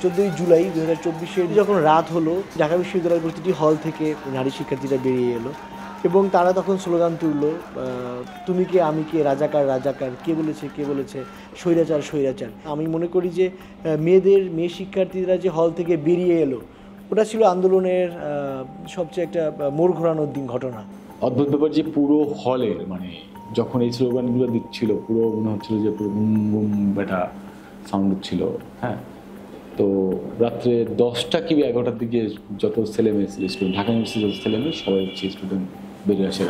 14ই জুলাই 2024-এ যখন রাত হলো, ঢাকা বিশ্ববিদ্যালয়ের প্রতিটি হল থেকে নারী শিক্ষার্থীরা বেরিয়ে এলো এবং তারা তখন স্লোগান তুললো, তুমি কে আমি কে, রাজাকার রাজাকার, কে বলেছে স্বৈরাচার স্বৈরাচার। আমি মনে করি যে মেয়ে শিক্ষার্থীরা যে হল থেকে বেরিয়ে এলো, ওটা ছিল আন্দোলনের সবচেয়ে একটা মোড় ঘোরানোর ঘটনা। অদ্ভুত ব্যাপার যে পুরো হলের মানে যখন এই স্লোগানগুলো দিচ্ছিল পুরো মনে হচ্ছিল যে পুরো বুম বুম একটা সাউন্ড ছিল। হ্যাঁ, তো রাত্রে 10টা কি 11টার দিকে যত ছেলেমেয়ে ছিল স্টুডেন্ট, ঢাকা ইউনিভার্সিটির যত ছেলেমেয়ে সবাই হচ্ছে স্টুডেন্ট বেরিয়ে আসে।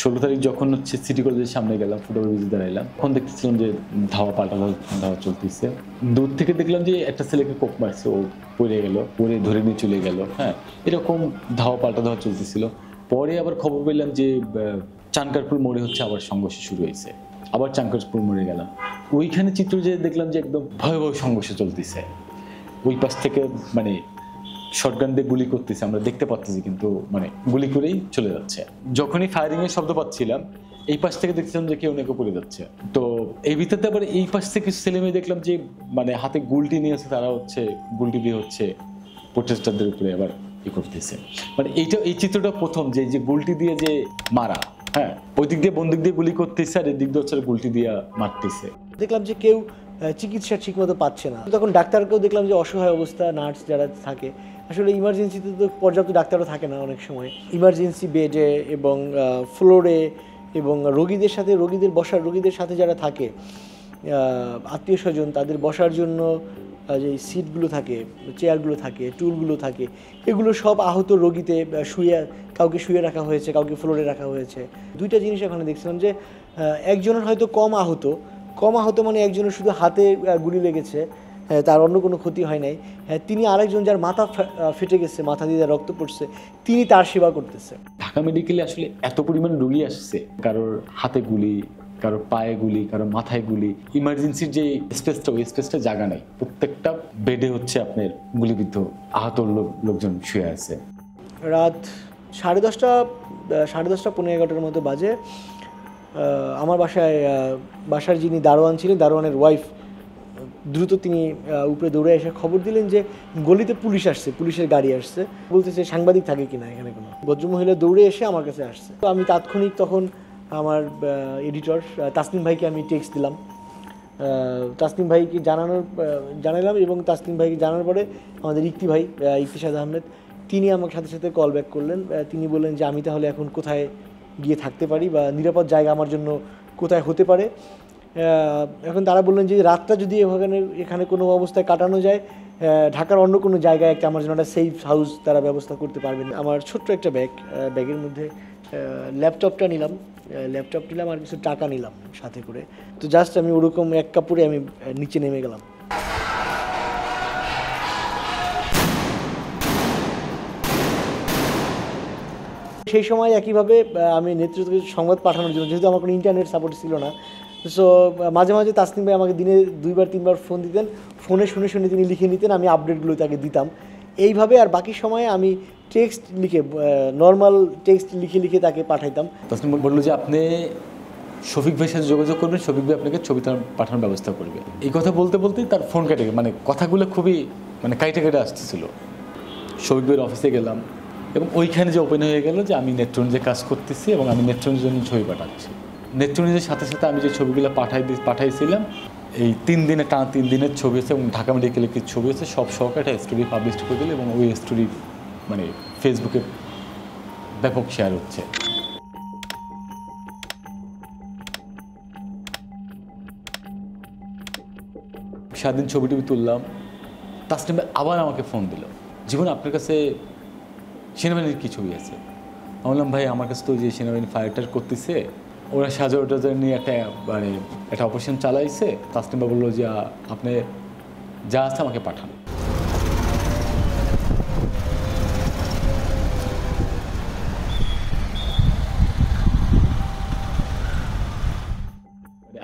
16 তারিখ যখন হচ্ছে সিটি কলেজের সামনে গেলাম, ফুটওভার ব্রিজে দাঁড়াইলাম, তখন দেখতেছিলাম যে ধাওয়া চলতেছে। দূর থেকে দেখলাম যে একটা ছেলেকে কোপ মারছে, ও পড়ে গেল, পড়ে ধরে নিয়ে চলে গেল। হ্যাঁ, এরকম ধাওয়া চলতেছিল। পরে আবার খবর পেলাম যে চানকারপুর মোড়ে হচ্ছে আবার সংঘর্ষ শুরু হয়েছে, আবার চানকারপুর মোড়ে গেলাম, ওইখানে চিত্র যে দেখলাম যে একদম ভয়াবহ সংঘর্ষ চলতেছে। ওই পাশ থেকে মানে শটগান দিয়ে গুলি করতেছে, আমরা দেখতে পাচ্ছি, কিন্তু মানে গুলি করেই চলে যাচ্ছে। যখনই ফায়ারিং এর শব্দ পাচ্ছিলাম, এই পাশ থেকে দেখছিলাম যে কেউ নাকি পড়ে যাচ্ছে। তো এই ভিতরে আবার এই পাশ থেকে ছেলে মেয়ে দেখলাম যে মানে হাতে গুলটি নিয়ে আছে, তারা হচ্ছে গুলটি দিয়ে হচ্ছে প্রোটেস্টারদের উপরে আবার ই করতেছে। মানে এই চিত্রটা প্রথম যে গুলটি দিয়ে যে মারা, হ্যাঁ, ওই দিক দিয়ে বন্দুক দিয়ে গুলি করতেছে আর এই দিক দিয়ে হচ্ছে গুলটি দিয়ে মারতেছে। দেখলাম যে কেউ চিকিৎসা ঠিকমতো পাচ্ছে না। তখন ডাক্তারকেও দেখলাম যে অসহায় অবস্থা, নার্স যারা থাকে, আসলে ইমার্জেন্সিতে তো পর্যাপ্ত ডাক্তারও থাকে না অনেক সময়, ইমার্জেন্সি বেডে এবং ফ্লোরে এবং রোগীদের সাথে যারা থাকে আত্মীয় স্বজন, তাদের বসার জন্য যে সিটগুলো থাকে, চেয়ারগুলো থাকে, টুলগুলো থাকে, এগুলো সব আহত রোগীতে কাউকে শুয়ে রাখা হয়েছে, কাউকে ফ্লোরে রাখা হয়েছে। দুইটা জিনিস এখানে দেখছিলাম যে একজনের হয়তো কম আহত মানে একজনের শুধু হাতে গুলি লেগেছে, তার অন্য কোনো ক্ষতি হয় নাই। তিনি আরেকজন যার মাথা ফেটে গেছে, মাথা দিয়ে রক্ত পড়ছে, তিনি তার সেবা করতেছে। ঢাকা মেডিকেলে আসলে এত পরিমাণ রোগী আসছে, কারোর হাতে গুলি, কারোর পায়ে গুলি, কারোর মাথায় গুলি। ইমার্জেন্সির যে ওই স্পেসটা জায়গা নাই, প্রত্যেকটা বেডে হচ্ছে আপনার গুলিবিদ্ধ আহত লোকজন শুয়ে আছে। রাত 10:30 পৌনে 11টার মতো বাজে। আমার বাসার যিনি দারোয়ান ছিলেন, দারোয়ানের ওয়াইফ দ্রুত তিনি উপরে দৌড়ে এসে খবর দিলেন যে গলিতে পুলিশের গাড়ি আসছে। বলতেছে সাংবাদিক থাকে কিনা এখানে কোনো। ভদ্রমহিলা দৌড়ে এসে আমার কাছে আসছে। তো আমি তাৎক্ষণিক তখন আমার এডিটর তাসনিম ভাইকে আমি টেক্সট দিলাম, তাসনিম ভাইকে জানালাম এবং তাসনিম ভাইকে জানার পরে আমাদের ইকতিসাদ আহমেদ, তিনি আমার সাথে কল ব্যাক করলেন। তিনি বললেন যে আমি তাহলে এখন কোথায় গিয়ে থাকতে পারি বা নিরাপদ জায়গা আমার জন্য কোথায় হতে পারে। এখন তারা বললেন যে রাতটা যদি এখানে কোনো অবস্থায় কাটানো যায়, ঢাকার অন্য কোনো জায়গায় আমার জন্য একটা সেফ হাউস তারা ব্যবস্থা করতে পারবেন। আমার ছোট্ট একটা ব্যাগের মধ্যে ল্যাপটপ নিলাম আর কিছু টাকা নিলাম সাথে করে। তো জাস্ট আমি ওরকম এক কাপড়ে আমি নিচে নেমে গেলাম। সেই সময় একইভাবে আমি নেতৃত্বকে সংবাদ পাঠানোর জন্য, যেহেতু আমার কোনো ইন্টারনেট সাপোর্ট ছিল না, সো মাঝে মাঝে তাসনিম ভাই আমাকে দিনে 2-3বার ফোন দিতেন, ফোনে শুনে তিনি লিখে নিতেন, আমি আপডেটগুলো তাকে দিতাম এইভাবে। আর বাকি সময়ে আমি নর্মাল টেক্সট লিখে তাকে পাঠাইতাম। তাসনিম বললো যে আপনি শফিক ভাইয়ের সাথে যোগাযোগ করবেন, শফিক ভাই আপনাকে ছবি পাঠানোর ব্যবস্থা করবে। এই কথা বলতেই তার ফোন কেটে, মানে কথাগুলো খুবই মানে কেটে আসতেছিল। শফিক ভাইয়ের অফিসে গেলাম এবং ওইখানে যে ওপেন হয়ে গেল যে আমি নেট্রোনিজে কাজ করতেছি এবং আমি নেট্রোনিজের জন্য ছবি পাঠাচ্ছি। নেট্রোনিজের সাথে আমি যে ছবিগুলো পাঠাইছিলাম, এই 3 দিনের ছবি আছে এবং ঢাকা মেডিকেলের কিছু ছবি আছে, সব সহকারে একটা স্টোরি পাবলিশ করে দিল এবং ওই স্টোরি মানে ফেসবুকে ব্যাপক শেয়ার হচ্ছে। সারাদিন ছবি তুললাম। তাসনিম আবার আমাকে ফোন দিল, জীবন আপনার কাছে সেনাবাহিনীর কি ছবি আছে? আমি বললাম ভাই আমার কাছে তো যে সেনাবাহিনী ফায়ার করতেছে, ওরা সাজা নিয়ে একটা অপারেশন চালাইছে। তাসনিমা বললো যে আপনি যা আছে আমাকে পাঠান।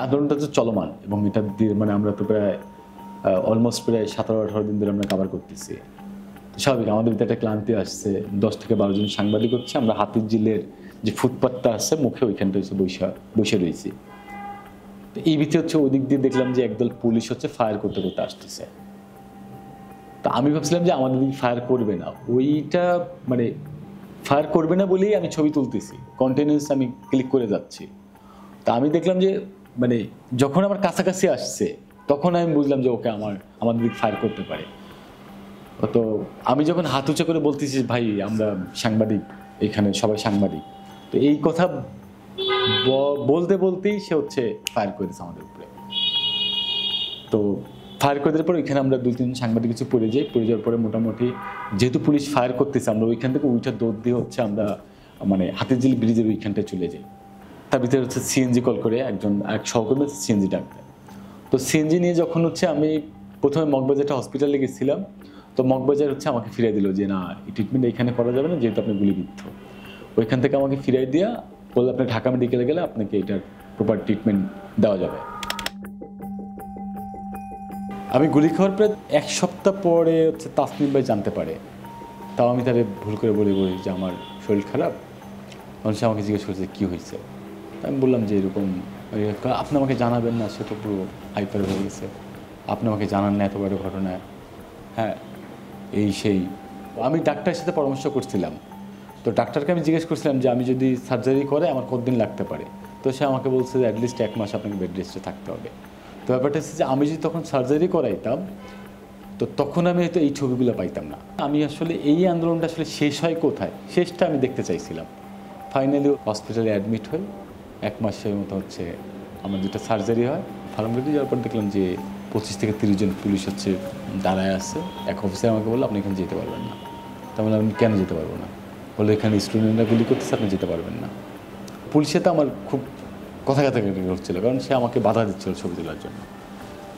আন্দোলনটা তো চলমান এবং এটা দিয়ে মানে আমরা তো অলমোস্ট প্রায় 17-18 দিন ধরে আমরা কভার করতেছি। স্বাভাবিক আমাদের ভিতরে একটা ক্লান্তি আসছে। 10 থেকে 12 জন সাংবাদিক হচ্ছে, আমরা হাতির ঝিলের যে ফুটপাথটা আছে মুখে ওইখানটা হচ্ছে বসে রয়েছি। তো এই ভিতরে হচ্ছে ওই দিক দিয়ে দেখলাম যে একদল পুলিশ হচ্ছে ফায়ার করতে করতে আসতেছে। তো আমি ভাবছিলাম যে আমাদের দিকে ফায়ার করবে না, ওইটা মানে ফায়ার করবে না বলেই আমি ছবি তুলতেছি, কন্টিনিউয়াস আমি ক্লিক করে যাচ্ছি। তা আমি দেখলাম যে মানে যখন আমার কাছাকাছি আসছে তখন আমি বুঝলাম যে ওকে আমাদের দিকে ফায়ার করতে পারে। তো আমি যখন হাত উঁচা করে বলতেছি ভাই আমরা সাংবাদিক, এখানে সবাই সাংবাদিক, তো এই কথা বলতে বলতেই সে হচ্ছে ফায়ার করে দিয়েছে আমাদের উপরে। তো ফায়ার করে দেওয়ার পর এখানে আমরা 2-3 সাংবাদিক কিছু পড়ে যাওয়ার পরে মোটামুটি যেহেতু পুলিশ ফায়ার করতেছে আমরা ওইখান থেকে উইটা দৌড় দিয়ে হচ্ছে আমরা মানে হাতিরঝিল ব্রিজের ওইখানটায় চলে যাই। তার ভিতরে হচ্ছে সিএনজি কল করে এক সহকর্মী সিএনজি ডাক দেয়। তো সিএনজি নিয়ে যখন হচ্ছে আমি প্রথমে মগবাজারটা হসপিটালে গেছিলাম, তো মগবাজার হচ্ছে আমাকে ফিরিয়ে দিল যে না এই ট্রিটমেন্ট এখানে করা যাবে না যেহেতু আপনি গুলিবিদ্ধ। ওইখান থেকে আমাকে ফিরিয়ে দিয়া বললো আপনি ঢাকা মেডিকেলে গেলে আপনাকে এটার প্রপার ট্রিটমেন্ট দেওয়া যাবে। আমি গুলি খাওয়ার প্রায় 1 সপ্তাহ পরে হচ্ছে তাসনিম ভাই জানতে পারে। তাও আমি তারে ভুল করে বলি যে আমার শরীর খারাপ। মানুষ আমাকে জিজ্ঞেস করছে কী হয়েছে, আমি বললাম যে এরকম। আপনি আমাকে জানাবেন না, সে তো পুরো হাইপার হয়ে গেছে, আপনি আমাকে জানান না এত বড় ঘটনা, হ্যাঁ এই সেই। আমি ডাক্তারের সাথে পরামর্শ করছিলাম, তো ডাক্তারকে আমি জিজ্ঞেস করছিলাম যে আমি যদি সার্জারি করে আমার কতদিন লাগতে পারে। তো সে আমাকে বলছে যে অ্যাটলিস্ট 1 মাস আপনাকে বেড রেস্টে থাকতে হবে। তো ব্যাপারটা হচ্ছে যে আমি যদি তখন সার্জারি করাইতাম তো তখন আমি হয়তো এই ছবিগুলো পাইতাম না। আমি আসলে এই আন্দোলনটা আসলে শেষ হয় কোথায়, শেষটা আমি দেখতে চাইছিলাম। ফাইনালি হসপিটালে অ্যাডমিট হই, 1 মাসের মতো হচ্ছে আমার 2টা সার্জারি হয়। ফার্মাসিটি যাওয়ার পর দেখলাম যে 25 থেকে 30 জন পুলিশ হচ্ছে দাঁড়ায় আছে। এক অফিসার আমাকে বললো আপনি এখানে যেতে পারবেন না। তাহলে আমি কেন যেতে পারবো না, বললো এখানে স্টুডেন্টরা গুলি করতেছে আপনি যেতে পারবেন না। পুলিশের তো আমার খুব কথা কাটাকাটি হচ্ছিলো, কারণ সে আমাকে বাধা দিচ্ছিল ছবি তোলার জন্য।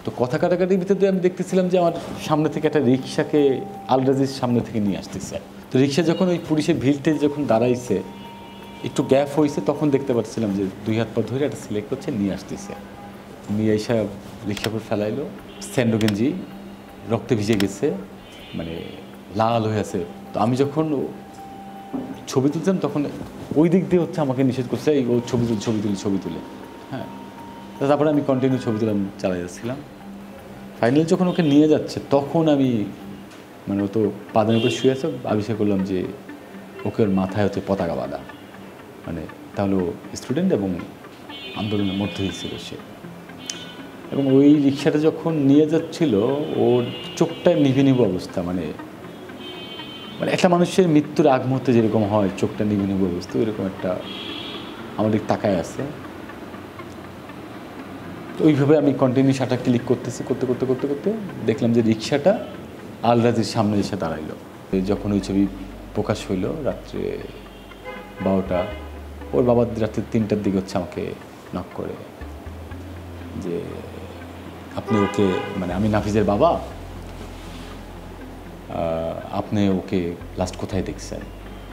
তো কথা কাটাকাটির ভিতরে আমি দেখতেছিলাম যে আমার সামনে থেকে একটা রিক্সাকে আলরাজির সামনে থেকে নিয়ে আসতেছে। তো রিক্সা যখন ওই পুলিশের ভিড়তে যখন দাঁড়াইছে একটু গ্যাপ হয়েছে তখন দেখতে পাচ্ছিলাম যে 2 হাত পা ধরে একটা সিলেক্ট করছে নিয়ে আসতেছে। নিয়ে এসে রিক্সা করে ফেলাইলো, স্যান্ডো গেঞ্জি রক্তে ভিজে গেছে, মানে লাল হয়ে আছে। তো আমি যখন ছবি তুলছিলাম তখন ওই দিক দিয়ে হচ্ছে আমাকে নিষেধ করছে এই ও ছবি তুলে, হ্যাঁ। তারপরে আমি কন্টিনিউ ছবি তুলে চালাই যাচ্ছিলাম। ফাইনালি যখন ওকে নিয়ে যাচ্ছে তখন আমি মানে ও তো পাদের উপরে শুয়ে আছে, আবিষ্কার করলাম যে ওকে ওর মাথায় হচ্ছে পতাকা বাঁধা, মানে তাহলে স্টুডেন্ট এবং আন্দোলনের মধ্যেই ছিল সে। এবং ওই রিক্সাটা যখন নিয়ে যাচ্ছিল ওর চোখটা নিভে নিভ অবস্থা, মানে একটা মানুষের মৃত্যুর আগ মুহূর্তে যেরকম হয় চোখটা নিভে নিভ অবস্থা, ওইরকম একটা আমাদের তাকায় আছে। ওইভাবে আমি কন্টিনিউ শাটার ক্লিক করতে দেখলাম যে রিক্সাটা আলরাজির সামনে এসে দাঁড়াইলো। যখন ওই ছবি প্রকাশ হইলো রাত্রে 12টা, ওর বাবা রাত্রে 3টার দিকে হচ্ছে আমাকে নক করে যে আপনি ওকে, মানে আমি নাফিজের বাবা, আপনি ওকে লাস্ট কোথায় দেখছেন?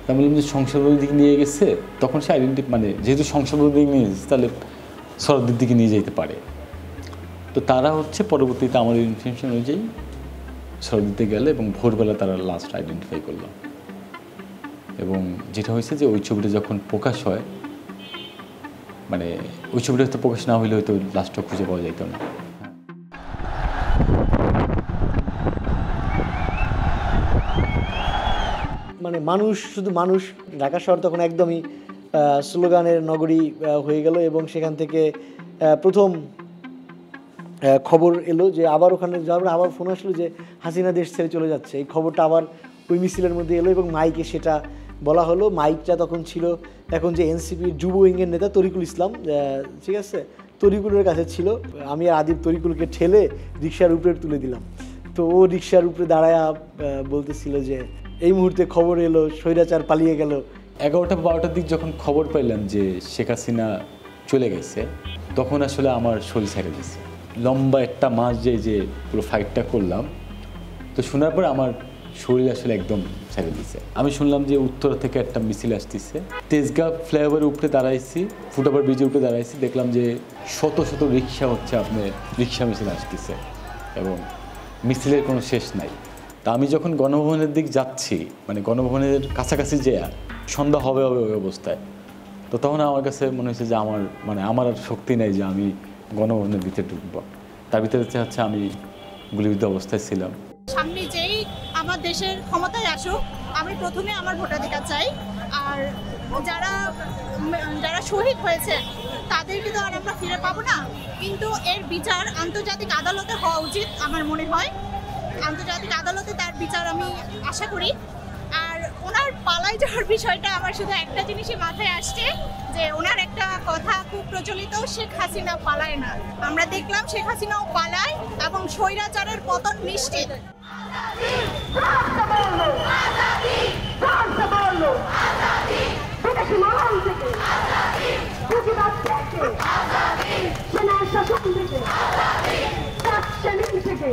আমি বললাম যে সংসদের দিকে নিয়ে গেছে। তখন সে মানে যেহেতু সংসদের দিকে নিয়ে গেছে তাহলে সরদের দিকে নিয়ে যেতে পারে। তো তারা হচ্ছে পরবর্তীতে আমাদের ইনফরমেশন অনুযায়ী সরদিতে গেলে এবং ভোরবেলা তারা লাস্ট আইডেন্টিফাই করলো। এবং যেটা হয়েছে যে ওই ছবিটা যখন প্রকাশ হয়, মানে ওই ছবিটা হয়তো প্রকাশ না হইলে হয়তো লাস্টটা খুঁজে পাওয়া যেত না। মানে মানুষ, শুধু মানুষ, ঢাকা শহর তখন একদমই স্লোগানের নগরী হয়ে গেল। এবং সেখান থেকে প্রথম খবর এলো যে আবার ওখানে যাওয়ার আবার ফোন আসলো যে হাসিনা দেশ ছেড়ে চলে যাচ্ছে। এই খবরটা আবার ওই মিছিলের মধ্যে এলো এবং মাইকে সেটা বলা হলো। মাইকটা তখন ছিল এখন যে এনসিপির যুব উইংয়ের নেতা তরিকুল ইসলাম, ঠিক আছে, তরিকুলের কাছে ছিল। আমি আর আদিব তরিকুলকে ঠেলে রিক্সার উপরে তুলে দিলাম। তো ও রিক্সার উপরে দাঁড়ায়া বলতেছিল যে এই মুহূর্তে খবর এলো স্বৈরাচার পালিয়ে গেল। 11টা 12টার দিক যখন খবর পাইলাম যে শেখ হাসিনা চলে গেছে তখন আসলে আমার শরীর ছেড়ে দিয়েছে। লম্বা একটা মাস যে পুরো ফাইটটা করলাম, তো শোনার পর আমার শরীর আসলে একদম ছেড়ে দিয়েছে। আমি শুনলাম যে উত্তরা থেকে একটা মিছিল আসতেছে। তেজগাঁ ফ্লাইওভারের উপরে দাঁড়াইছি, ফুটওভার ব্রিজের উপরে দাঁড়াইছি, দেখলাম যে শত শত রিক্সা হচ্ছে আপনার রিক্সা মিছিল আসতেছে এবং মিছিলের কোনো শেষ নাই। তা আমি যখন গণভবনের দিক যাচ্ছি, মানে গণভবনের কাছাকাছি যে সন্ধ্যা হবে ওই অবস্থায়, তো তখন আমার কাছে মনে হয়েছে যে আমার আর শক্তি নেই যে আমি গণভবনের ভিতরে ঢুকবো। তার ভিতরে হচ্ছে আমি গুলিবিদ্ধ অবস্থায় ছিলাম। সামনে যেই আমার দেশের ক্ষমতায় আসুক, আমি প্রথমে আমার ভোটাধিকার চাই। আর যারা যারা শহীদ হয়েছে তাদেরকে তো আর আমরা ফিরে পাবো না, কিন্তু এর বিচার আন্তর্জাতিক আদালতে হওয়া উচিত আমার মনে হয়। আন্তর্জাতিক আদালতে তার বিচার আমি আশা করি। আর ওনার পালায় যাওয়ার বিষয়টা আমার শুধু একটা জিনিসই মাথায় আসছে, যে ওনার একটা কথা খুব প্রচলিত, শেখ হাসিনা পালায় না। আমরা দেখলাম শেখ হাসিনাও পালায় এবং স্বৈরাচারের পতন নিশ্চিত। থেকে